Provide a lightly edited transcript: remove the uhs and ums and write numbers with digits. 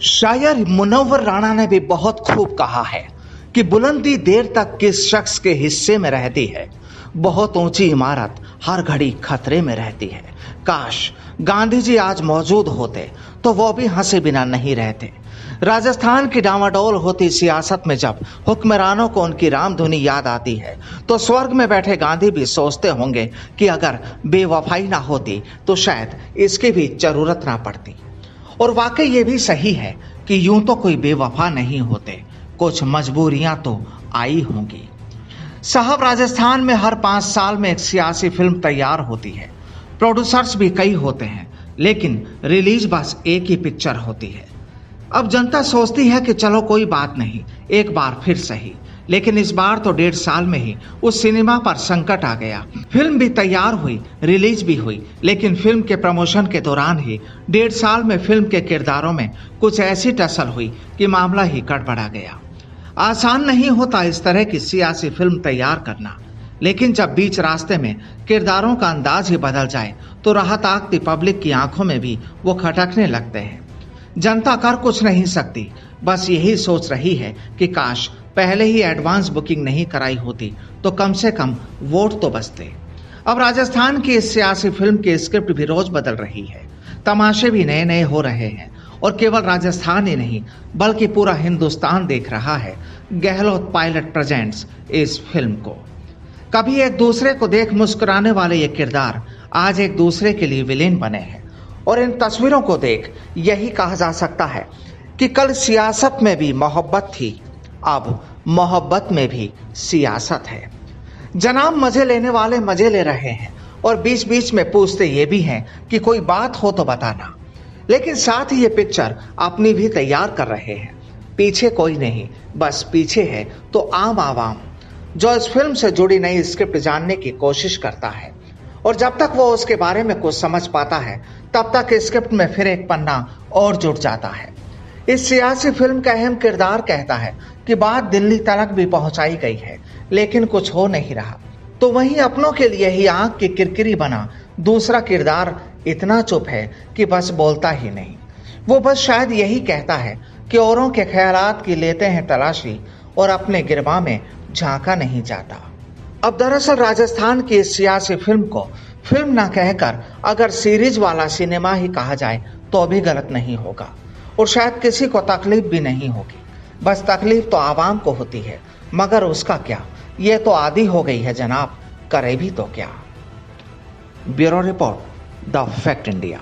शायर मुनव्वर राणा ने भी बहुत खूब कहा है कि बुलंदी देर तक किस शख्स के हिस्से में रहती है, बहुत ऊंची इमारत हर घड़ी खतरे में रहती है। काश गांधी जी आज मौजूद होते तो वो भी हंसे बिना नहीं रहते। राजस्थान की डामाडोल होती सियासत में जब हुक्मरानों को उनकी रामधुनी याद आती है तो स्वर्ग में बैठे गांधी भी सोचते होंगे कि अगर बेवफाई ना होती तो शायद इसकी भी जरूरत ना पड़ती। और वाकई ये भी सही है कि यूं तो कोई बेवफा नहीं होते, कुछ मजबूरियां तो आई होंगी। साहब, राजस्थान में हर 5 साल में एक सियासी फिल्म तैयार होती है। प्रोड्यूसर्स भी कई होते हैं, लेकिन रिलीज बस एक ही पिक्चर होती है। अब जनता सोचती है कि चलो कोई बात नहीं, एक बार फिर सही, लेकिन इस बार तो 1.5 साल में ही उस सिनेमा पर संकट आ गया। फिल्म भी तैयार हुई, रिलीज भी हुई, लेकिन फिल्म के प्रमोशन के दौरान ही 1.5 साल में फिल्म के किरदारों में कुछ ऐसी टसल हुई कि मामला ही गड़बड़ा गया। आसान नहीं होता इस तरह की सियासी फिल्म तैयार करना, लेकिन जब बीच रास्ते में किरदारों का अंदाज ही बदल जाए तो राह ताकती पब्लिक की आंखों में भी वो खटकने लगते हैं। जनता कर कुछ नहीं सकती, बस यही सोच रही है कि काश पहले ही एडवांस बुकिंग नहीं कराई होती तो कम से कम वोट तो बचते। अब राजस्थान की इस सियासी फिल्म की स्क्रिप्ट भी रोज बदल रही है, तमाशे भी नए नए हो रहे हैं और केवल राजस्थान ही नहीं बल्कि पूरा हिंदुस्तान देख रहा है गहलोत पायलट प्रेजेंट्स इस फिल्म को। कभी एक दूसरे को देख मुस्कुराने वाले ये किरदार आज एक दूसरे के लिए विलेन बने हैं और इन तस्वीरों को देख यही कहा जा सकता है कि कल सियासत में भी मोहब्बत थी, अब मोहब्बत में भी सियासत है। जनाब, मजे लेने वाले मजे ले रहे हैं और बीच बीच में पूछते ये भी हैं कि कोई बात हो तो बताना, लेकिन साथ ही ये पिक्चर अपनी भी तैयार कर रहे हैं। पीछे कोई नहीं, बस पीछे है तो आम आवाम, जो इस फिल्म से जुड़ी नई स्क्रिप्ट जानने की कोशिश करता है और जब तक वो उसके बारे में कुछ समझ पाता है तब तक स्क्रिप्ट में फिर एक पन्ना और जुड़ जाता है। इस सियासी फिल्म का अहम किरदार कहता है कि बात दिल्ली तक भी पहुंचाई गई है, लेकिन कुछ हो नहीं रहा। तो वहीं अपनों के लिए ही आंख की किरकिरी बना दूसरा किरदार इतना चुप है कि बस बोलता ही नहीं। वो बस शायद यही कहता है कि औरों के ख्यालात की लेते हैं तलाशी और अपने गिरबा में झांका नहीं जाता। अब दरअसल राजस्थान की इस सियासी फिल्म को फिल्म ना कहकर अगर सीरीज वाला सिनेमा ही कहा जाए तो भी गलत नहीं होगा और शायद किसी को तकलीफ भी नहीं होगी। बस तकलीफ तो आवाम को होती है, मगर उसका क्या, ये तो आदी हो गई है जनाब, करे भी तो क्या। Bureau report, the fact India.